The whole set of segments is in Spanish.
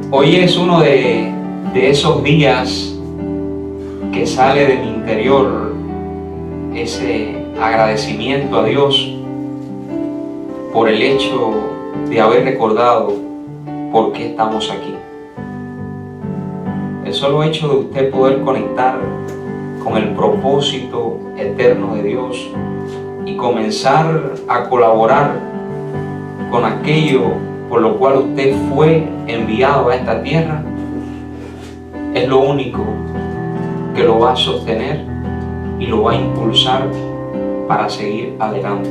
Hoy es uno de esos días que sale de mi interior ese agradecimiento a Dios por el hecho de haber recordado por qué estamos aquí. El solo hecho de usted poder conectar con el propósito eterno de Dios y comenzar a colaborar con aquello por lo cual usted fue enviado a esta tierra, es lo único que lo va a sostener y lo va a impulsar para seguir adelante.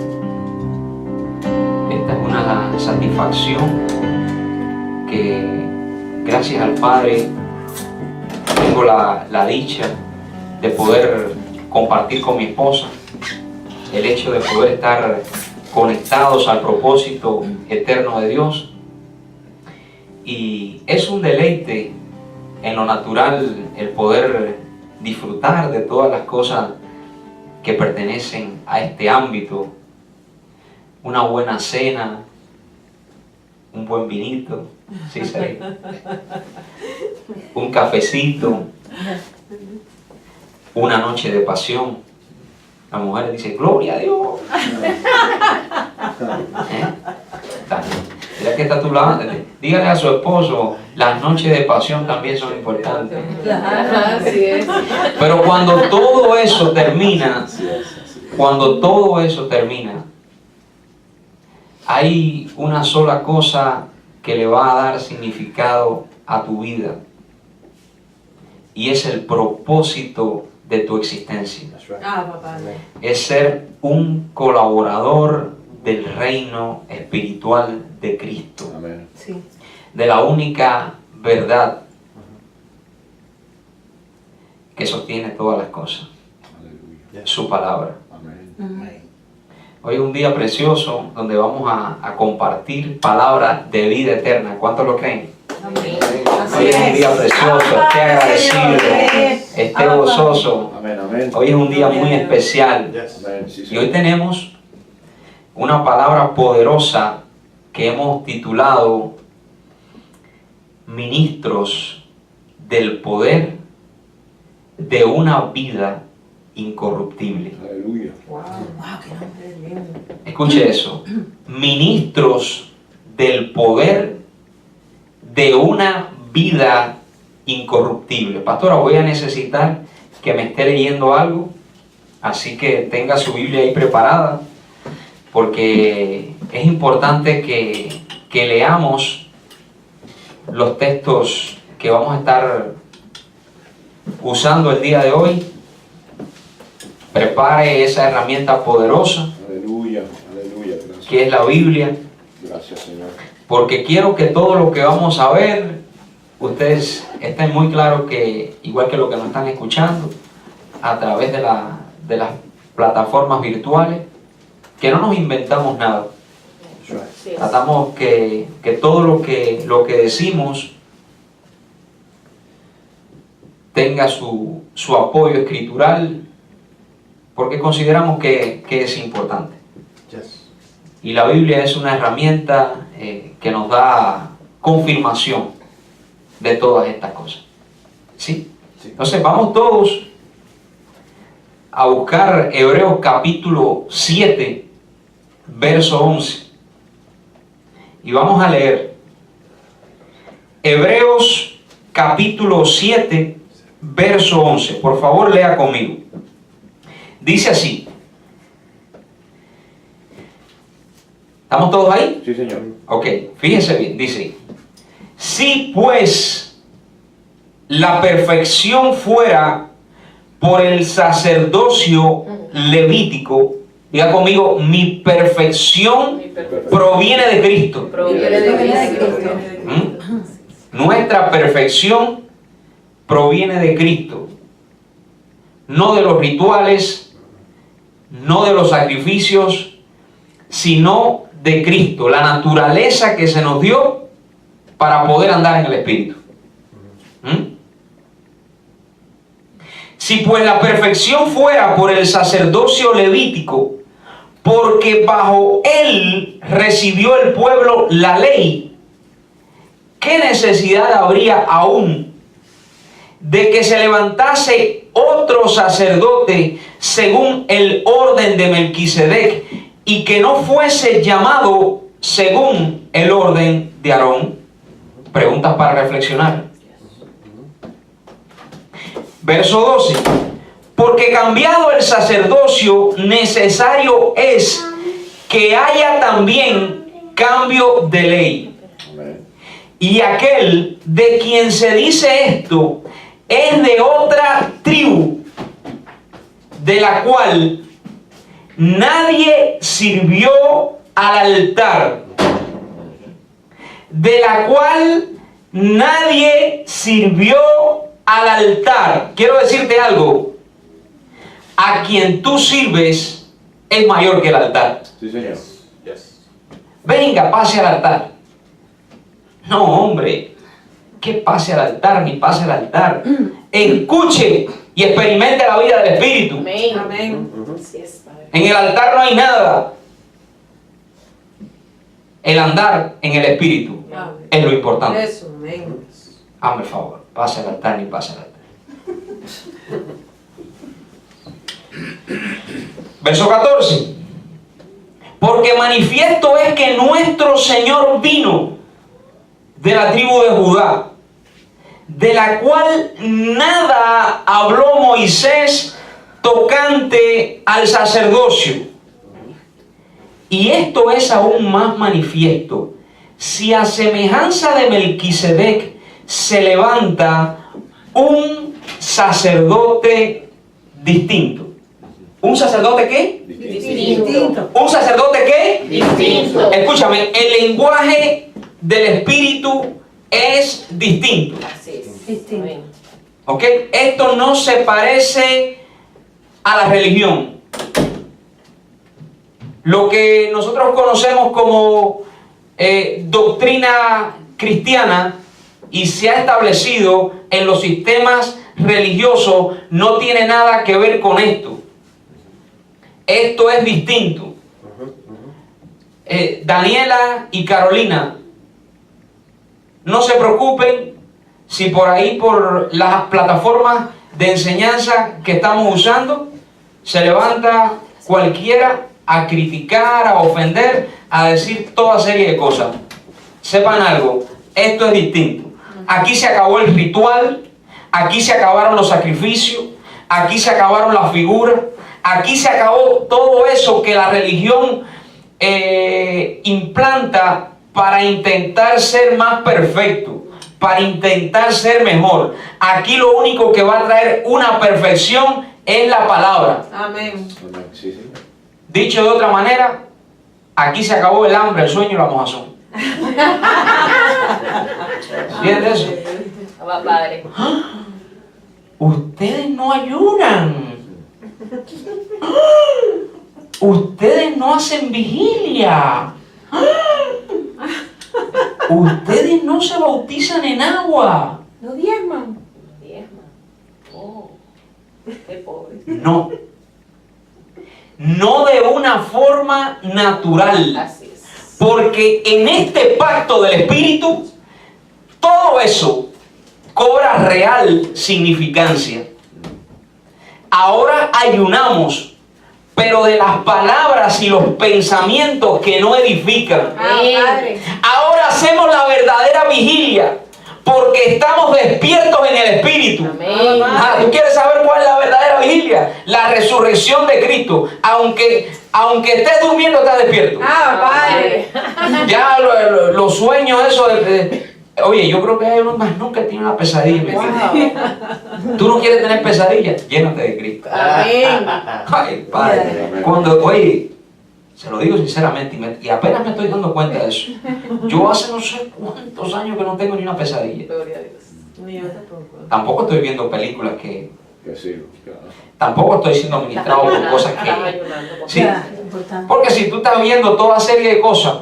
Esta es una satisfacción que, gracias al Padre, tengo la dicha de poder compartir con mi esposa, el hecho de poder estar conectados al propósito eterno de Dios. Y es un deleite en lo natural el poder disfrutar de todas las cosas que pertenecen a este ámbito. Una buena cena, un buen vinito, ¿sí? Un cafecito, una noche de pasión. La mujer dice, gloria a Dios. Mira que está a tu lado. Dígale a su esposo, las noches de pasión también son importantes. Así es. Pero cuando todo eso termina, hay una sola cosa que le va a dar significado a tu vida, y es el propósito de tu existencia. Es ser un colaborador del reino espiritual de Cristo. Amén. Sí. De la única verdad que sostiene todas las cosas. Aleluya. Su palabra. Amén. Hoy es un día precioso donde vamos a compartir palabras de vida eterna. ¿Cuántos lo creen? Amén. Hoy es un día precioso, esté agradecido, esté gozoso. Amén. Amén. Hoy es un día muy especial. Amén. Sí, Y hoy tenemos una palabra poderosa que hemos titulado Ministros del Poder de una Vida Incorruptible. Aleluya. Wow, qué nombre lindo. Escuche eso. Ministros del Poder de una Vida Incorruptible. Pastora, voy a necesitar que me esté leyendo algo, así que tenga su Biblia ahí preparada, porque es importante que leamos los textos que vamos a estar usando el día de hoy. Prepare esa herramienta poderosa Aleluya. Aleluya. Gracias. que es la Biblia, Gracias, Señor. porque quiero que todo lo que vamos a ver, ustedes estén muy claros que, igual que lo que nos están escuchando a través de las plataformas virtuales, que no nos inventamos nada. Sí. Tratamos que todo lo que decimos tenga su apoyo escritural, porque consideramos que es importante. Yes. Y la Biblia es una herramienta que nos da confirmación de todas estas cosas. ¿Sí? Sí. Entonces vamos todos a buscar Hebreos capítulo 7, verso 11. Y vamos a leer Hebreos capítulo 7, verso 11. Por favor, lea conmigo. Dice así. ¿Estamos todos ahí? Sí, Señor. Ok, fíjense bien, dice: si pues la perfección fuera por el sacerdocio levítico, diga conmigo, mi perfección proviene de Cristo. Proviene de Cristo. Nuestra perfección proviene de Cristo, no de los rituales, no de los sacrificios, sino de Cristo, la naturaleza que se nos dio para poder andar en el Espíritu. Si pues la perfección fuera por el sacerdocio levítico, porque bajo él recibió el pueblo la ley, ¿qué necesidad habría aún de que se levantase otro sacerdote según el orden de Melquisedec y que no fuese llamado según el orden de Aarón? Preguntas para reflexionar. Verso 12. Porque cambiado el sacerdocio, necesario es que haya también cambio de ley. Amén. Y aquel de quien se dice esto es de otra tribu, de la cual nadie sirvió al altar. De la cual nadie sirvió al altar. Quiero decirte algo. A quien tú sirves es mayor que el altar. Sí, señor. Venga, pase al altar. No, hombre. Que pase al altar, ni pase al altar. Escuche y experimente la vida del Espíritu. Amén. Amén. Así es, Padre. En el altar no hay nada. El andar en el Espíritu es lo importante. Eso, amén. Hazme el favor, pase al altar ni pase al altar. Verso 14. Porque manifiesto es que nuestro Señor vino de la tribu de Judá, de la cual nada habló Moisés tocante al sacerdocio. Y esto es aún más manifiesto, si a semejanza de Melquisedec se levanta un sacerdote distinto. ¿Un sacerdote qué? Distinto. ¿Un sacerdote qué? Distinto. Escúchame, el lenguaje del Espíritu es distinto. Así es. Distinto. Amén. ¿Ok? Esto no se parece a la religión. Lo que nosotros conocemos como doctrina cristiana y se ha establecido en los sistemas religiosos no tiene nada que ver con esto. Esto es distinto. Daniela y Carolina, no se preocupen si por ahí, por las plataformas de enseñanza que estamos usando, se levanta cualquiera a criticar, a ofender, a decir toda serie de cosas. Sepan algo, esto es distinto. Aquí se acabó el ritual, aquí se acabaron los sacrificios, aquí se acabaron las figuras, aquí se acabó todo eso que la religión implanta para intentar ser más perfecto, para intentar ser mejor. Aquí lo único que va a traer una perfección es la palabra. Amén. Amén. Sí, sí. Dicho de otra manera, aquí se acabó el hambre, el sueño y la mojazón. ¿Entiendes eso? Va, Padre. Ustedes no ayunan. Ustedes no hacen vigilia. Ustedes no se bautizan en agua. No diezman. Diezman. Oh, qué pobre. No. No de una forma natural. Así es. Porque en este pacto del Espíritu, todo eso cobra real significancia. Ahora ayunamos, pero de las palabras y los pensamientos que no edifican. Padre. Ahora hacemos la verdadera vigilia, porque estamos despiertos en el Espíritu. Amén. ¿Tú quieres saber cuál es la verdadera vigilia? La resurrección de Cristo. Aunque estés durmiendo, estás despierto. Padre. Ya los sueños, eso oye, yo creo que hay uno más nunca tiene una pesadilla. Wow. Tú no quieres tener pesadillas, llénate de Cristo. Amén. Ay, Padre. Cuando, oye, se lo digo sinceramente y apenas me estoy dando cuenta de eso. Yo hace no sé cuántos años que no tengo ni una pesadilla. Gloria a Dios. Ni yo tampoco. Tampoco estoy viendo películas que... Que sí, claro. Tampoco estoy siendo administrado por cosas que... Sí. Ya, importante. Porque si tú estás viendo toda serie de cosas,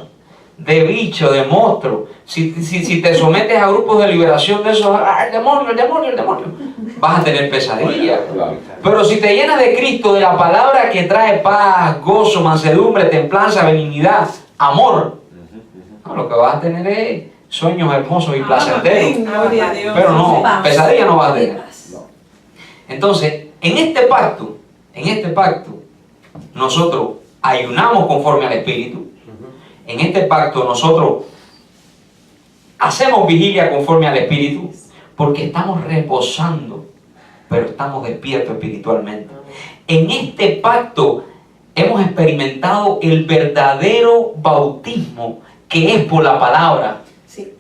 de bichos, de monstruos, si te sometes a grupos de liberación de esos, ¡ah, el demonio, el demonio, el demonio! Vas a tener pesadillas. Claro. Pero si te llenas de Cristo, de la palabra que trae paz, gozo, mansedumbre, templanza, benignidad, amor, no, lo que vas a tener es sueños hermosos y placenteros. Gloria a Dios. Pero no, Paz. pesadilla no va a tener. No. Entonces, en este pacto, nosotros ayunamos conforme al Espíritu. En este pacto nosotros hacemos vigilia conforme al Espíritu, porque estamos reposando, pero estamos despiertos espiritualmente. En este pacto hemos experimentado el verdadero bautismo, que es por la palabra. Sí.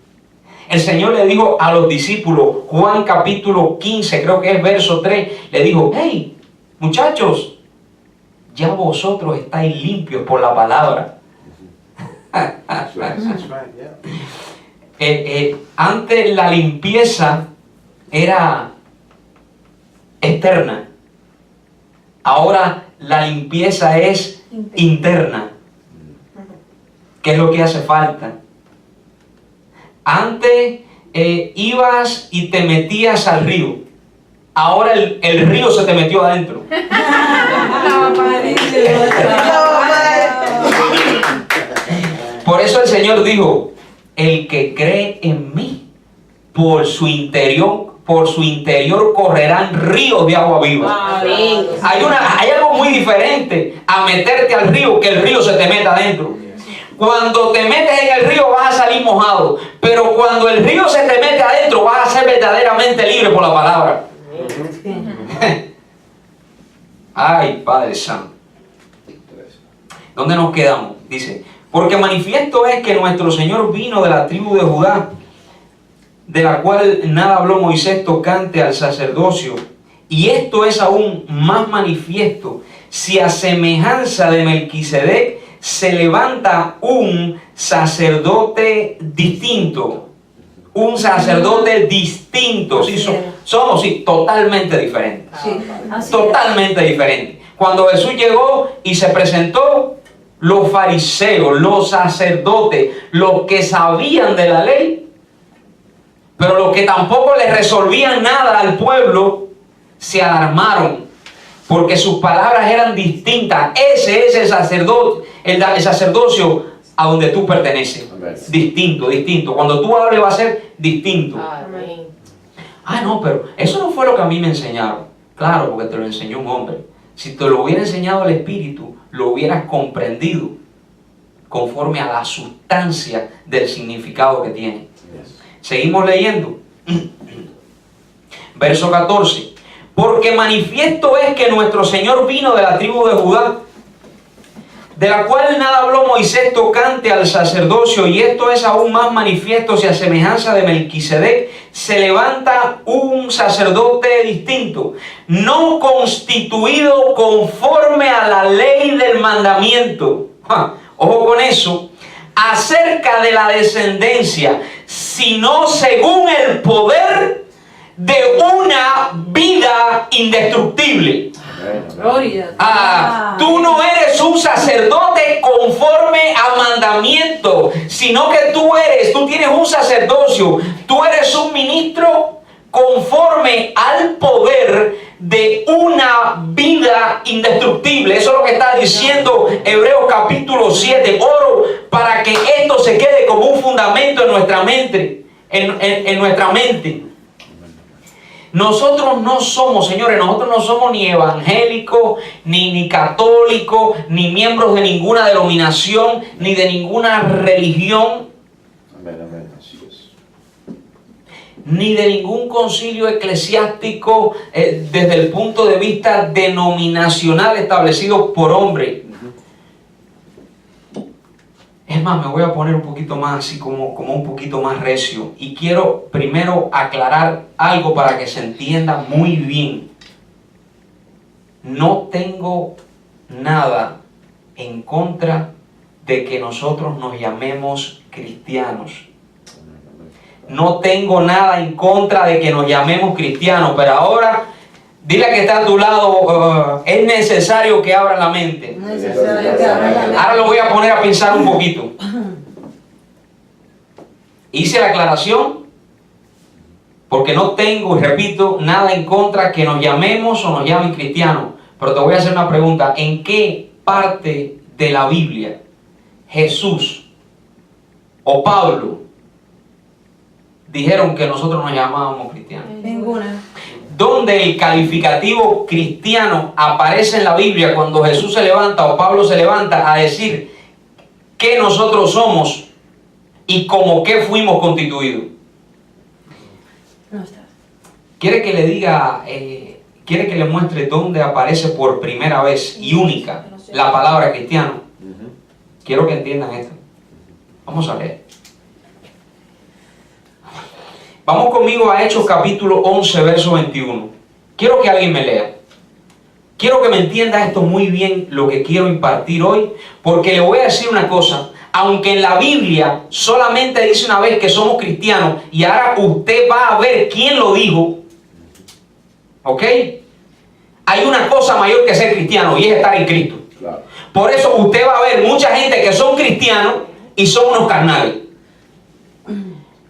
El Señor le dijo a los discípulos, Juan capítulo 15, creo que es verso 3, le dijo: hey, muchachos, ya vosotros estáis limpios por la palabra. That's right. That's right, yeah. Antes la limpieza era externa, ahora la limpieza es interna. ¿Qué es lo que hace falta? Antes ibas y te metías al río, ahora el río se te metió adentro. Por eso el Señor dijo: el que cree en mí, por su interior correrán ríos de agua viva. Amén. Hay algo muy diferente a meterte al río, que el río se te meta adentro. Cuando te metes en el río vas a salir mojado, pero cuando el río se te mete adentro vas a ser verdaderamente libre por la palabra. Ay, Padre Santo. ¿Dónde nos quedamos? Dice: porque manifiesto es que nuestro Señor vino de la tribu de Judá, de la cual nada habló Moisés tocante al sacerdocio. Y esto es aún más manifiesto, si a semejanza de Melquisedec se levanta un sacerdote distinto. Un sacerdote distinto. Sí, somos totalmente diferentes. Totalmente diferentes. Cuando Jesús llegó y se presentó, los fariseos, los sacerdotes, los que sabían de la ley, pero los que tampoco le resolvían nada al pueblo, se alarmaron, porque sus palabras eran distintas. Ese es el sacerdote, el sacerdocio a donde tú perteneces. Amén. Distinto. Cuando tú hables va a ser distinto. Amén. Ah, no, pero eso no fue lo que a mí me enseñaron. Claro, porque te lo enseñó un hombre. Si te lo hubiera enseñado el Espíritu, lo hubieras comprendido conforme a la sustancia del significado que tiene. Yes. Seguimos leyendo. Verso 14. Porque manifiesto es que nuestro Señor vino de la tribu de Judá, de la cual nada habló Moisés tocante al sacerdocio, y esto es aún más manifiesto si a semejanza de Melquisedec se levanta un sacerdote distinto, no constituido conforme a la ley del mandamiento. Ojo con eso. Acerca de la descendencia, sino según el poder de una vida indestructible. Gloria. Tú no eres un sacerdote conforme a mandamiento, sino que tú tienes un sacerdocio, tú eres un ministro conforme al poder de una vida indestructible. Eso es lo que está diciendo Hebreos capítulo 7. Oro para que esto se quede como un fundamento en nuestra mente, en nuestra mente. Nosotros no somos, señores, nosotros no somos ni evangélicos, ni católicos, ni miembros de ninguna denominación, ni de ninguna religión, Amén. Así es. ni de ningún concilio eclesiástico desde el punto de vista denominacional establecido por hombre. Es más, me voy a poner un poquito más así como un poquito más recio. Y quiero primero aclarar algo para que se entienda muy bien. No tengo nada en contra de que nosotros nos llamemos cristianos. No tengo nada en contra de que nos llamemos cristianos, pero ahora dile que está a tu lado, es necesario que abra la mente. Ahora lo voy a poner a pensar un poquito. Hice la aclaración porque no tengo, y repito, nada en contra que nos llamemos o nos llamen cristianos. Pero te voy a hacer una pregunta. ¿En qué parte de la Biblia Jesús o Pablo dijeron que nosotros nos llamábamos cristianos? Ninguna. ¿Dónde el calificativo cristiano aparece en la Biblia cuando Jesús se levanta o Pablo se levanta a decir que nosotros somos y como que fuimos constituidos? No está. ¿Quiere que le diga, quiere que le muestre dónde aparece por primera vez y única la palabra cristiano? Quiero que entiendan esto. Vamos a leer. Vamos conmigo a Hechos capítulo 11, verso 21. Quiero que alguien me lea. Quiero que me entienda esto muy bien, lo que quiero impartir hoy, porque le voy a decir una cosa. Aunque en la Biblia solamente dice una vez que somos cristianos, y ahora usted va a ver quién lo dijo, ¿ok? Hay una cosa mayor que ser cristiano y es estar en Cristo. Claro. Por eso usted va a ver mucha gente que son cristianos y son unos carnales.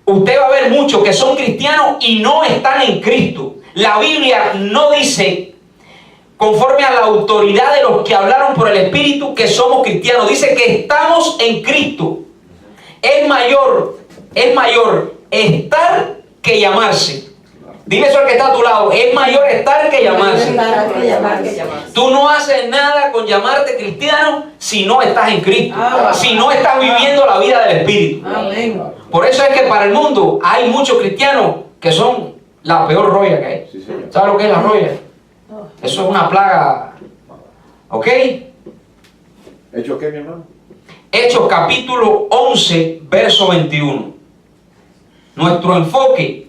Usted va a ver muchos que son cristianos y no están en Cristo. La Biblia no dice, conforme a la autoridad de los que hablaron por el Espíritu, que somos cristianos. Dice que estamos en Cristo. Es mayor estar que llamarse. Dile eso al que está a tu lado. Es mayor estar que llamarse. Tú no haces nada con llamarte cristiano si no estás en Cristo. Si no estás viviendo la vida del Espíritu. Amén. Por eso es que para el mundo hay muchos cristianos que son la peor roya que hay. Sí, señor. ¿Sabes lo que es la roya? Eso es una plaga. ¿Ok? ¿Hecho qué, mi hermano? Hechos capítulo 11, verso 21. Nuestro enfoque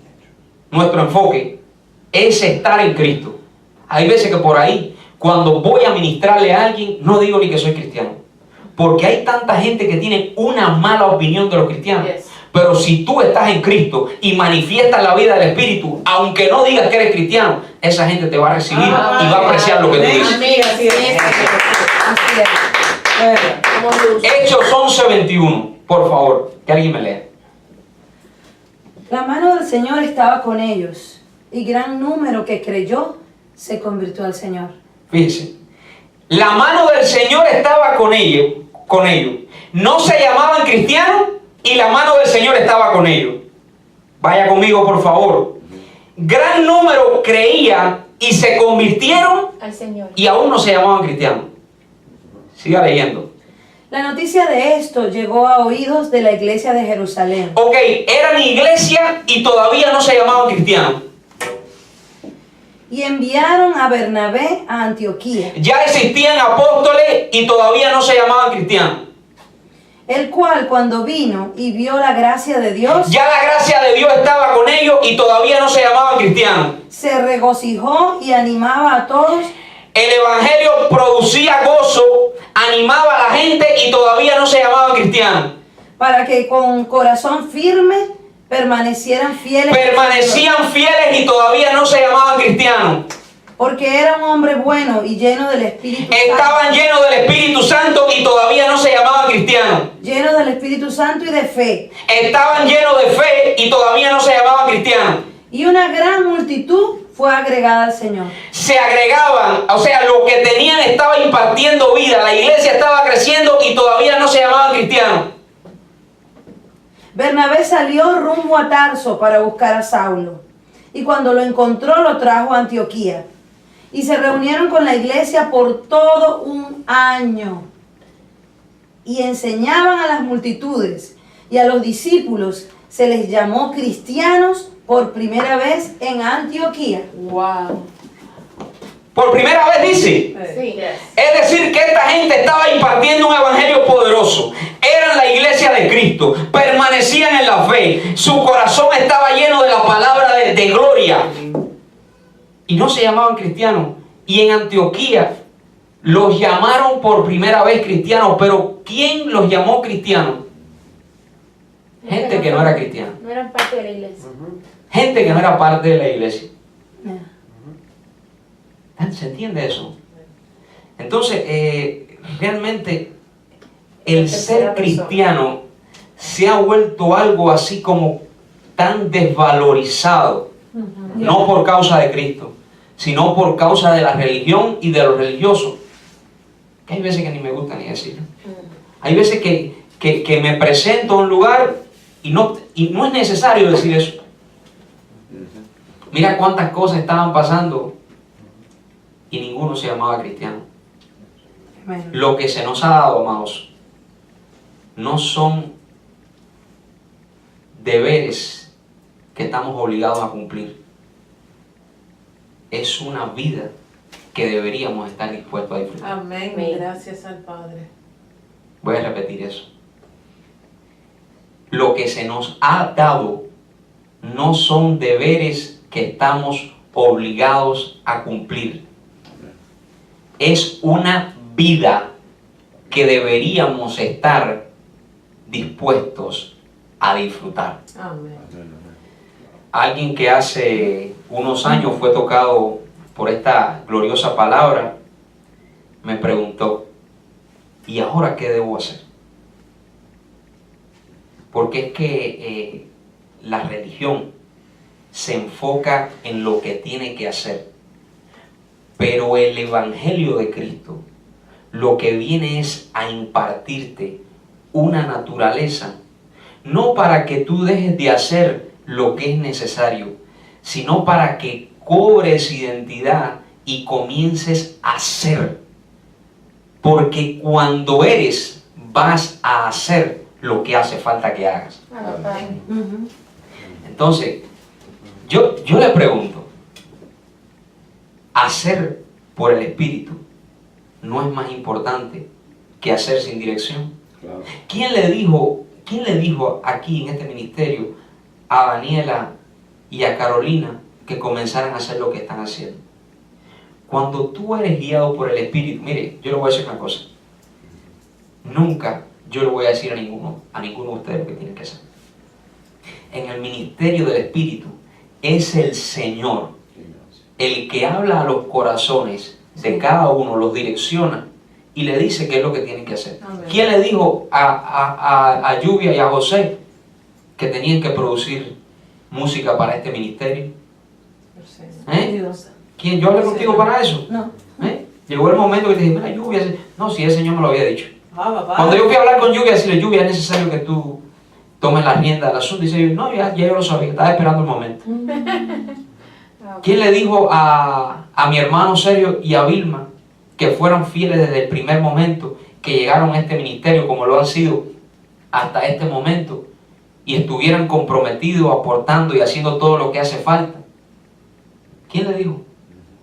es estar en Cristo. Hay veces que por ahí, cuando voy a ministrarle a alguien, no digo ni que soy cristiano. Porque hay tanta gente que tiene una mala opinión de los cristianos. Yes. Pero si tú estás en Cristo y manifiestas la vida del Espíritu, aunque no digas que eres cristiano, esa gente te va a recibir y va a apreciar lo que tú dices. Amén, así es. Así es. Como luz. Hechos 11:21, por favor, que alguien me lea. La mano del Señor estaba con ellos, y gran número que creyó se convirtió al Señor. Fíjense, la mano del Señor estaba con ellos. No se llamaban cristianos y la mano del Señor estaba con ellos. Vaya conmigo, por favor. Gran número creía y se convirtieron Al Señor. y aún no se llamaban cristianos. Siga leyendo. La noticia de esto llegó a oídos de la iglesia de Jerusalén. Ok, eran iglesia y todavía no se llamaban cristianos. Y enviaron a Bernabé a Antioquía, Ya existían apóstoles y todavía no se llamaban cristianos. el cual cuando vino y vio la gracia de Dios, Ya la gracia de Dios estaba con ellos y todavía no se llamaban cristianos. se regocijó y animaba a todos El evangelio producía gozo, animaba a la gente y todavía no se llamaban cristianos. para que con corazón firme permanecieran fieles. Permanecían fieles y todavía no se llamaban cristianos. Porque era un hombre bueno y lleno del Espíritu Estaban Santo, llenos del Espíritu Santo y todavía no se llamaban cristianos. lleno del Espíritu Santo y de fe. Estaban llenos de fe y todavía no se llamaban cristianos. Y una gran multitud fue agregada al Señor. Se agregaban, o sea, lo que tenían estaba impartiendo vida. La iglesia estaba creciendo y todavía no se llamaban cristianos. Bernabé salió rumbo a Tarso para buscar a Saulo. Y cuando lo encontró, lo trajo a Antioquía. Y se reunieron con la iglesia por todo un año. Y enseñaban a las multitudes. Y a los discípulos se les llamó cristianos por primera vez en Antioquía. Wow. Por primera vez dice. Sí. Es decir, que esta gente estaba impartiendo un evangelio poderoso. Eran la iglesia de Cristo. Permanecían en la fe. Su corazón estaba lleno de la palabra de gloria. Y no se llamaban cristianos. Y en Antioquía los llamaron por primera vez cristianos. Pero ¿quién los llamó cristianos? Gente que no era cristiana. No eran parte de la iglesia. Gente que no era parte de la iglesia. ¿Se entiende eso? Entonces, realmente el ser cristiano se ha vuelto algo así como tan desvalorizado, no por causa de Cristo, sino por causa de la religión y de los religiosos. Que hay veces que ni me gusta ni decirlo. Hay veces que me presento a un lugar y no es necesario decir eso. Mira cuántas cosas estaban pasando y ninguno se llamaba cristiano. Amén. Lo que se nos ha dado, amados, no son deberes que estamos obligados a cumplir. Es una vida que deberíamos estar dispuestos a disfrutar. Amén. Amén. Gracias al Padre. Voy a repetir eso. Lo que se nos ha dado no son deberes que estamos obligados a cumplir. Es una vida que deberíamos estar dispuestos a disfrutar. Amén. Alguien que hace unos años fue tocado por esta gloriosa palabra me preguntó, ¿y ahora qué debo hacer? Porque es que la religión se enfoca en lo que tiene que hacer, pero el Evangelio de Cristo lo que viene es a impartirte una naturaleza, no para que tú dejes de hacer lo que es necesario, sino para que cobres identidad y comiences a ser. Porque cuando eres, vas a hacer lo que hace falta que hagas. Amén. Ujú. Entonces, yo le pregunto, hacer por el Espíritu no es más importante que hacer sin dirección. Claro. ¿Quién le dijo aquí en este ministerio a Daniela y a Carolina que comenzaran a hacer lo que están haciendo? Cuando tú eres guiado por el Espíritu, mire, yo le voy a decir una cosa. Nunca yo le voy a decir a ninguno de ustedes lo que tienen que hacer. En el ministerio del Espíritu es el Señor el que habla a los corazones de cada uno, los direcciona y le dice qué es lo que tienen que hacer. Amén. ¿Quién le dijo a Lluvia y a José que tenían que producir música para este ministerio? Dios. ¿Quién? ¿Yo hablé contigo para eso? No. Llegó el momento que te dije, mira, Lluvia, no, si el Señor me lo había dicho. Ah, papá. Cuando yo fui a hablar con Lluvia, decirle, Lluvia, es necesario que tú tomes la rienda del asunto. Dice, no, ya yo lo sabía, estaba esperando el momento. ¿Quién le dijo a mi hermano Sergio y a Vilma que fueran fieles desde el primer momento que llegaron a este ministerio, como lo han sido hasta este momento, y estuvieran comprometidos, aportando y haciendo todo lo que hace falta? ¿Quién le dijo?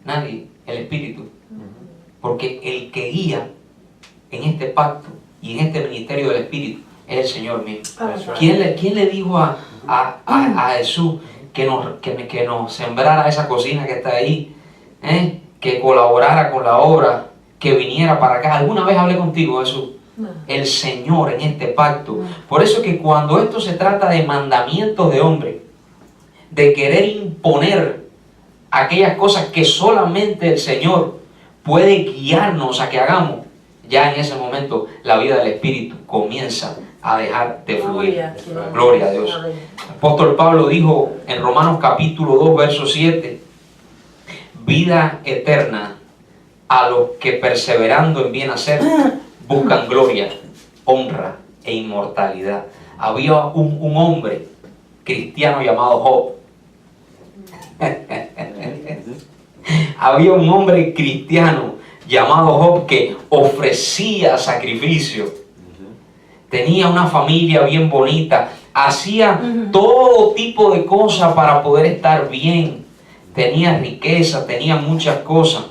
Nadie, el Espíritu. Porque el que guía en este pacto y en este ministerio del Espíritu es el Señor mismo. ¿Quién le dijo a Jesús que nos sembrara esa cocina que está ahí? Que colaborara con la obra, que viniera para acá? ¿Alguna vez hablé contigo, Jesús? No. El Señor en este pacto. Por eso que cuando esto se trata de mandamientos de hombre, de querer imponer aquellas cosas que solamente el Señor puede guiarnos a que hagamos, ya en ese momento la vida del Espíritu comienza a dejar de fluir. Gloria a Dios. Amén. El apóstol Pablo dijo en Romanos capítulo 2, verso 7, vida eterna a los que perseverando en bien hacer buscan gloria, honra e inmortalidad. Había un hombre cristiano llamado Job. Había un hombre cristiano llamado Job que ofrecía sacrificio. Tenía una familia bien bonita. Hacía todo tipo de cosas para poder estar bien. Tenía riqueza, tenía muchas cosas.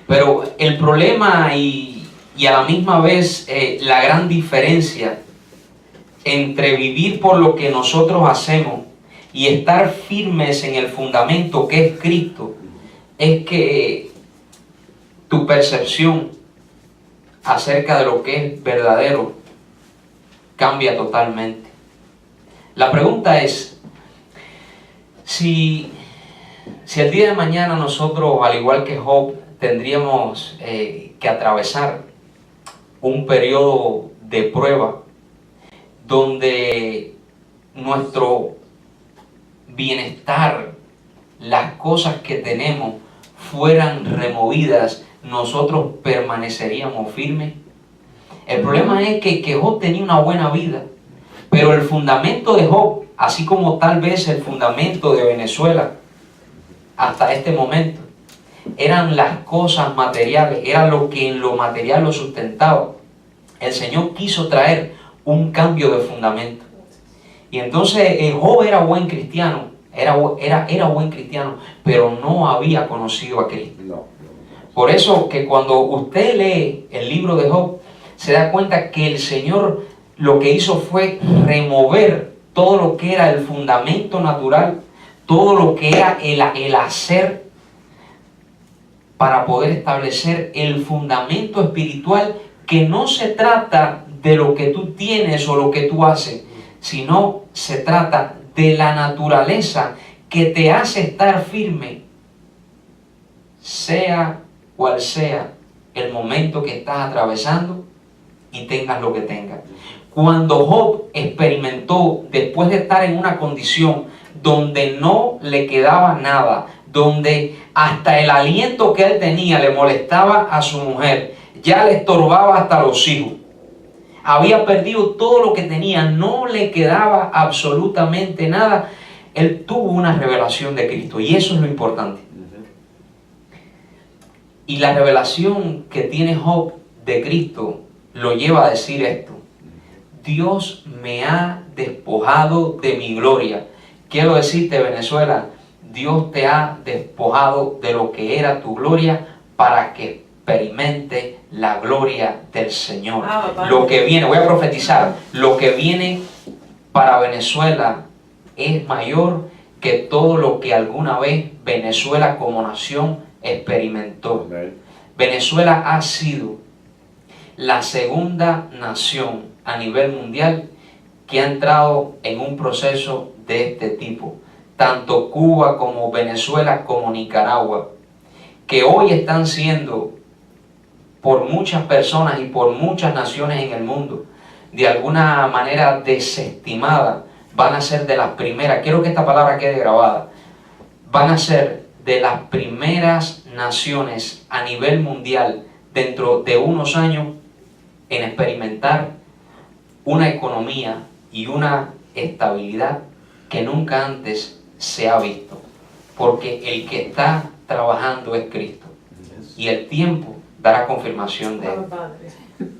Pero el problema y a la misma vez la gran diferencia entre vivir por lo que nosotros hacemos y estar firmes en el fundamento que es Cristo, es que tu percepción acerca de lo que es verdadero cambia totalmente. La pregunta es, si el día de mañana nosotros, al igual que Job, tendríamos que atravesar un periodo de prueba donde nuestro bienestar, las cosas que tenemos fueran removidas, nosotros permaneceríamos firmes. El problema es que Job tenía una buena vida, pero el fundamento de Job así como tal vez el fundamento de Venezuela hasta este momento eran las cosas materiales, era lo que en lo material lo sustentaba. El Señor quiso traer un cambio de fundamento. Y entonces Job era buen cristiano, era buen cristiano, pero no había conocido a Cristo. No. Por eso que cuando usted lee el libro de Job, se da cuenta que el Señor lo que hizo fue remover todo lo que era el fundamento natural, todo lo que era el hacer, para poder establecer el fundamento espiritual, que no se trata de lo que tú tienes o lo que tú haces, sino se trata de la naturaleza que te hace estar firme, sea cual sea el momento que estás atravesando y tengas lo que tengas. Cuando Job experimentó, después de estar en una condición donde no le quedaba nada, donde hasta el aliento que él tenía le molestaba a su mujer, ya le estorbaba hasta los hijos, había perdido todo lo que tenía, no le quedaba absolutamente nada, él tuvo una revelación de Cristo, y eso es lo importante. Y la revelación que tiene Job de Cristo lo lleva a decir esto: Dios me ha despojado de mi gloria. Quiero decirte, Venezuela, Dios te ha despojado de lo que era tu gloria para que experimente la gloria del Señor. Lo que viene, voy a profetizar, lo que viene para Venezuela es mayor que todo lo que alguna vez Venezuela como nación experimentó. Amén. Venezuela ha sido la segunda nación a nivel mundial que ha entrado en un proceso de este tipo. Tanto Cuba como Venezuela como Nicaragua, que hoy están siendo por muchas personas y por muchas naciones en el mundo de alguna manera desestimadas, van a ser de las primeras, quiero que esta palabra quede grabada, van a ser de las primeras naciones a nivel mundial dentro de unos años en experimentar una economía y una estabilidad que nunca antes se ha visto, porque el que está trabajando es Cristo y el tiempo dará confirmación de él.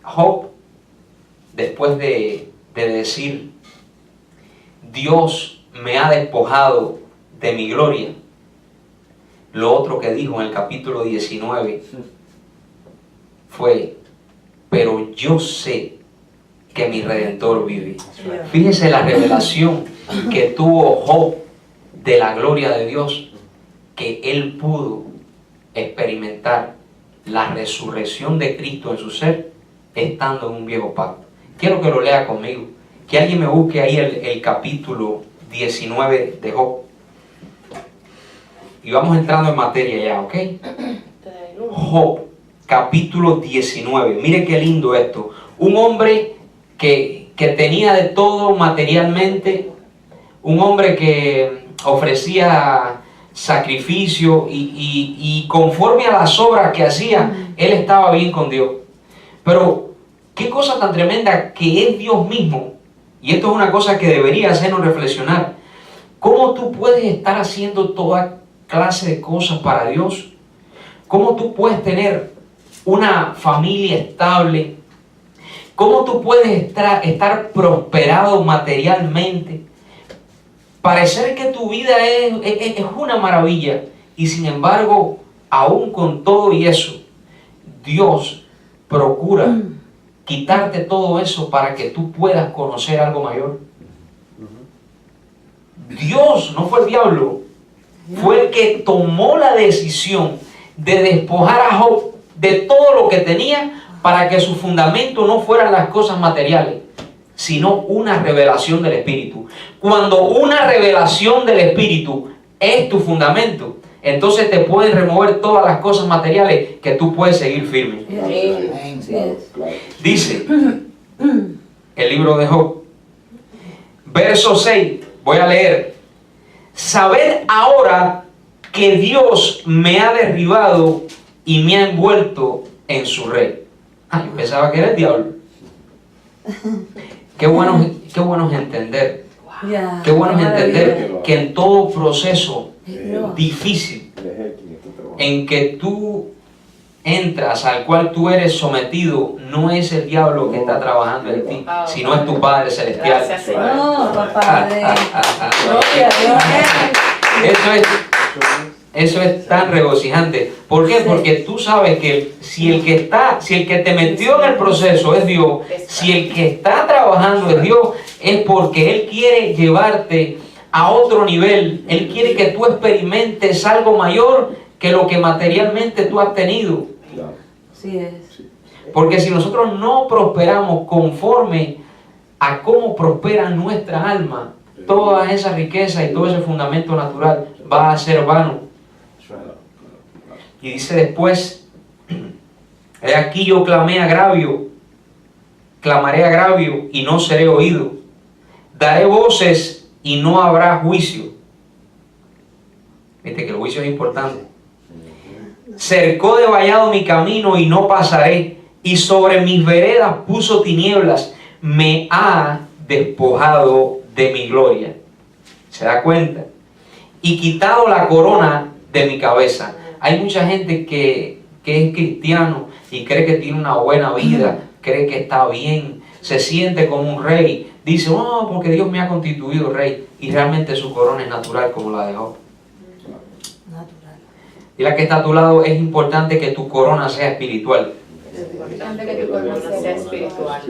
Job, después de decir Dios me ha despojado de mi gloria, lo otro que dijo en el capítulo 19 fue: pero yo sé que mi Redentor vive. Fíjese la revelación que tuvo Job de la gloria de Dios, que él pudo experimentar la resurrección de Cristo en su ser estando en un viejo pacto. Quiero que lo lea conmigo, que alguien me busque ahí el capítulo 19 de Job, y vamos entrando en materia ya, ¿ok? Job, capítulo 19. Mire qué lindo esto. Un hombre que tenía de todo materialmente, un hombre que ofrecía sacrificio y conforme a las obras que hacía, él estaba bien con Dios. Pero qué cosa tan tremenda que es Dios mismo, y esto es una cosa que debería hacernos reflexionar. ¿Cómo tú puedes estar haciendo toda clase de cosas para Dios? ¿Cómo tú puedes tener una familia estable? ¿Cómo tú puedes estar prosperado materialmente? Parecer que tu vida es una maravilla, y sin embargo, aún con todo y eso, Dios procura quitarte todo eso para que tú puedas conocer algo mayor. Dios, no fue el diablo, fue el que tomó la decisión de despojar a Job de todo lo que tenía para que su fundamento no fueran las cosas materiales, sino una revelación del Espíritu. Cuando una revelación del Espíritu es tu fundamento, entonces te pueden remover todas las cosas materiales que tú puedes seguir firme. Dice el libro de Job, verso 6, voy a leer: sabed ahora que Dios me ha derribado y me ha envuelto en su red. Yo pensaba que era el diablo. Qué bueno es entender. Ya, Qué bueno es maravilla. entender que en todo proceso Dios. difícil Él es el quien está trabajando. en que tú entras, al cual tú eres sometido, no es el diablo que está trabajando en ti, sino es tu Padre Celestial. Gracias, Señor. No, papá. Gloria a Dios. Eso es tan regocijante. ¿Por qué? Sí. Porque tú sabes que si el que te metió en el proceso es Dios, si el que está trabajando es Dios, es porque Él quiere llevarte a otro nivel. Él quiere que tú experimentes algo mayor que lo que materialmente tú has tenido. Claro. Sí es. Porque si nosotros no prosperamos conforme a cómo prospera nuestra alma, toda esa riqueza y todo ese fundamento natural va a ser vano. Claro. Y dice después, he aquí yo clamaré agravio y no seré oído. Daré voces y no habrá juicio. Viste que el juicio es importante. Cercó de vallado mi camino y no pasaré, y sobre mis veredas puso tinieblas, me ha despojado de mi gloria. ¿Se da cuenta? Y quitado la corona de mi cabeza. Hay mucha gente que es cristiano y cree que tiene una buena vida, cree que está bien, se siente como un rey, dice, oh, porque Dios me ha constituido rey, y realmente su corona es natural como la de Job. Natural. Y la que está a tu lado, es importante que tu corona sea espiritual. Es importante que tu corona sea espiritual.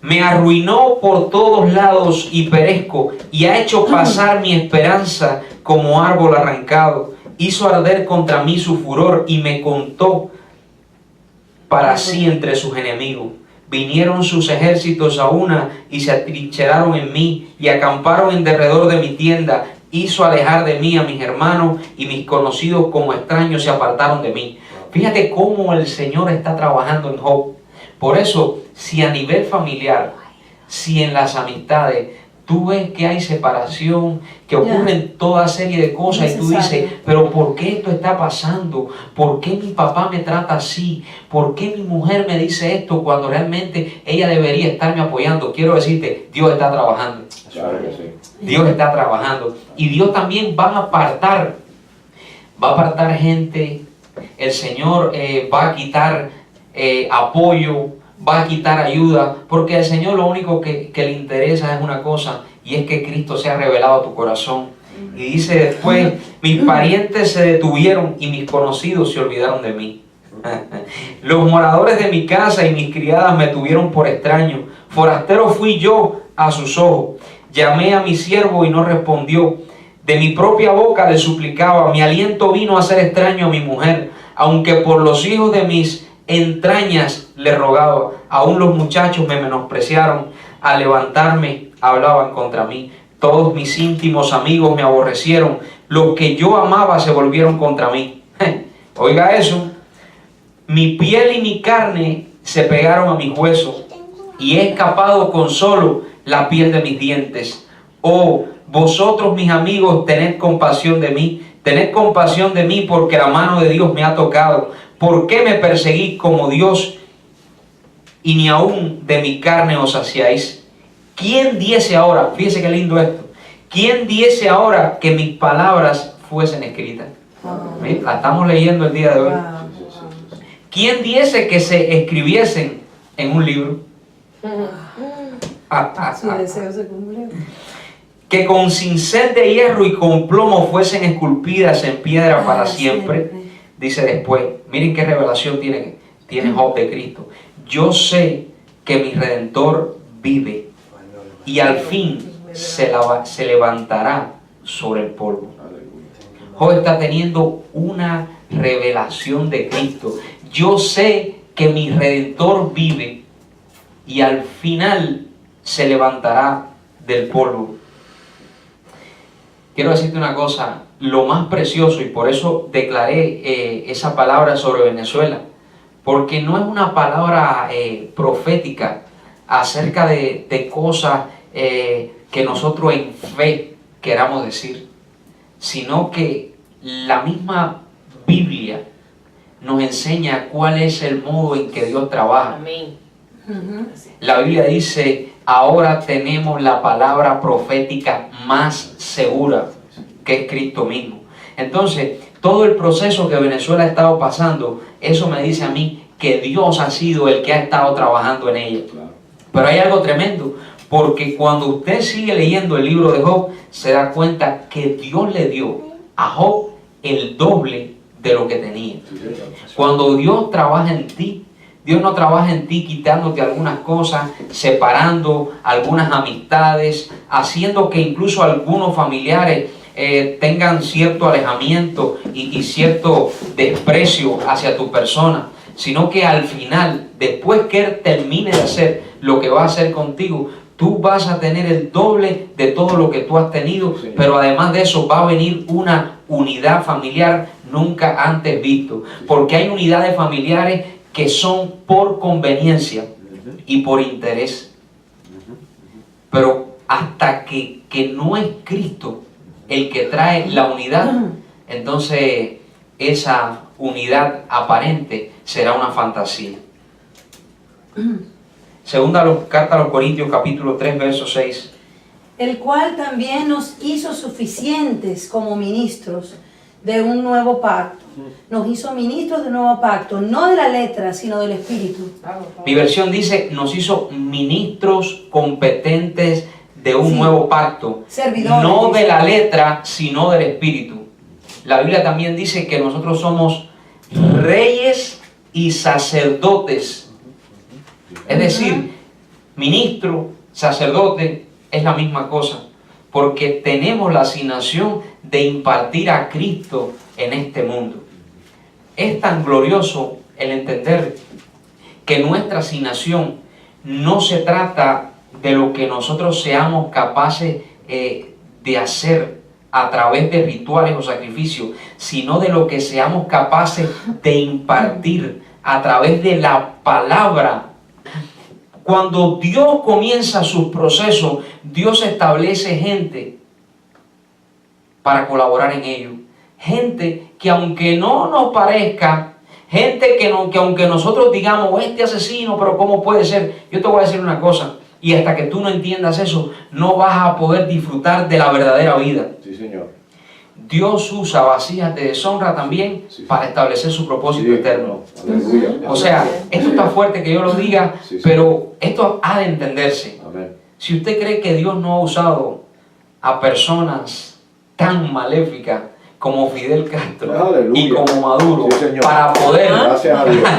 Me arruinó por todos lados y perezco, y ha hecho pasar mi esperanza como árbol arrancado. Hizo arder contra mí su furor y me contó para sí entre sus enemigos. Vinieron sus ejércitos a una y se atrincheraron en mí y acamparon en derredor de mi tienda. Hizo alejar de mí a mis hermanos y mis conocidos como extraños se apartaron de mí. Fíjate cómo el Señor está trabajando en Job. Por eso, si a nivel familiar, si en las amistades, tú ves que hay separación, que ocurren toda serie de cosas y tú dices, pero ¿por qué esto está pasando? ¿Por qué mi papá me trata así? ¿Por qué mi mujer me dice esto cuando realmente ella debería estarme apoyando? Quiero decirte, Dios está trabajando. Claro que sí. Dios está trabajando. Y Dios también va a apartar gente. El Señor va a quitar apoyo, va a quitar ayuda, porque al Señor lo único que le interesa es una cosa, y es que Cristo sea revelado a tu corazón. Y dice después, mis parientes se detuvieron y mis conocidos se olvidaron de mí. Los moradores de mi casa y mis criadas me tuvieron por extraño. Forastero fui yo a sus ojos. Llamé a mi siervo y no respondió. De mi propia boca le suplicaba. Mi aliento vino a ser extraño a mi mujer, aunque por los hijos de mis entrañas le rogaba. Aún los muchachos me menospreciaron. Al levantarme hablaban contra mí. Todos mis íntimos amigos me aborrecieron. Los que yo amaba se volvieron contra mí. Oiga eso. Mi piel y mi carne se pegaron a mis huesos, y he escapado con solo la piel de mis dientes. Oh, vosotros mis amigos, tened compasión de mí. Tened compasión de mí, porque la mano de Dios me ha tocado. ¿Por qué me perseguís como Dios y ni aún de mi carne os saciáis? ¿Quién diese ahora, fíjese qué lindo esto, quién diese ahora que mis palabras fuesen escritas? ¿Sí? La estamos leyendo el día de hoy. ¿Quién diese que se escribiesen en un libro? Su deseo se cumple. Que con cincel de hierro y con plomo fuesen esculpidas en piedra para siempre. Dice después, miren qué revelación tiene Job de Cristo. Yo sé que mi Redentor vive y al fin se levantará sobre el polvo. Job está teniendo una revelación de Cristo. Yo sé que mi Redentor vive y al final se levantará del polvo. Quiero decirte una cosa, lo más precioso, y por eso declaré esa palabra sobre Venezuela, porque no es una palabra profética acerca de cosas que nosotros en fe queramos decir, sino que la misma Biblia nos enseña cuál es el modo en que Dios trabaja. Amén. La Biblia dice ahora tenemos la palabra profética más segura, que es Cristo mismo. Entonces, todo el proceso que Venezuela ha estado pasando, eso me dice a mí que Dios ha sido el que ha estado trabajando en ella. Claro. Pero hay algo tremendo, porque cuando usted sigue leyendo el libro de Job, se da cuenta que Dios le dio a Job el doble de lo que tenía. Sí, señor. Cuando Dios trabaja en ti, Dios no trabaja en ti quitándote algunas cosas, separando algunas amistades, haciendo que incluso algunos familiares tengan cierto alejamiento y cierto desprecio hacia tu persona, sino que al final, después que Él termine de hacer lo que va a hacer contigo, tú vas a tener el doble de todo lo que tú has tenido, Sí. pero además de eso va a venir una unidad familiar nunca antes visto, porque hay unidades familiares que son por conveniencia Ujú. y por interés, pero hasta que no es Cristo el que trae la unidad, entonces esa unidad aparente será una fantasía. Segunda carta a los Corintios, capítulo 3, verso 6. El cual también nos hizo suficientes como ministros de un nuevo pacto. Nos hizo ministros de un nuevo pacto, no de la letra, sino del Espíritu. Mi versión dice, nos hizo ministros competentes de un Sí. nuevo pacto. Servidores. No de la letra, sino del Espíritu. La Biblia también dice que nosotros somos reyes y sacerdotes. Es decir, ministro, sacerdote, es la misma cosa. Porque tenemos la asignación de impartir a Cristo en este mundo. Es tan glorioso el entender que nuestra asignación no se trata de lo que nosotros seamos capaces de hacer a través de rituales o sacrificios, sino de lo que seamos capaces de impartir a través de la palabra. Cuando Dios comienza sus procesos, Dios establece gente para colaborar en ello. Gente que aunque no nos parezca, gente que aunque nosotros digamos, este asesino, pero ¿cómo puede ser? Yo te voy a decir una cosa, y hasta que tú no entiendas eso, no vas a poder disfrutar de la verdadera vida. Sí, señor. Dios usa vasijas de deshonra también Sí. para establecer su propósito Sí, eterno. Aleluya. O sea, esto está fuerte que yo lo diga, Sí, sí. pero esto ha de entenderse. Amén. Si usted cree que Dios no ha usado a personas tan maléficas como Fidel Castro Aleluya. y como Maduro Sí, señor. Gracias a Dios.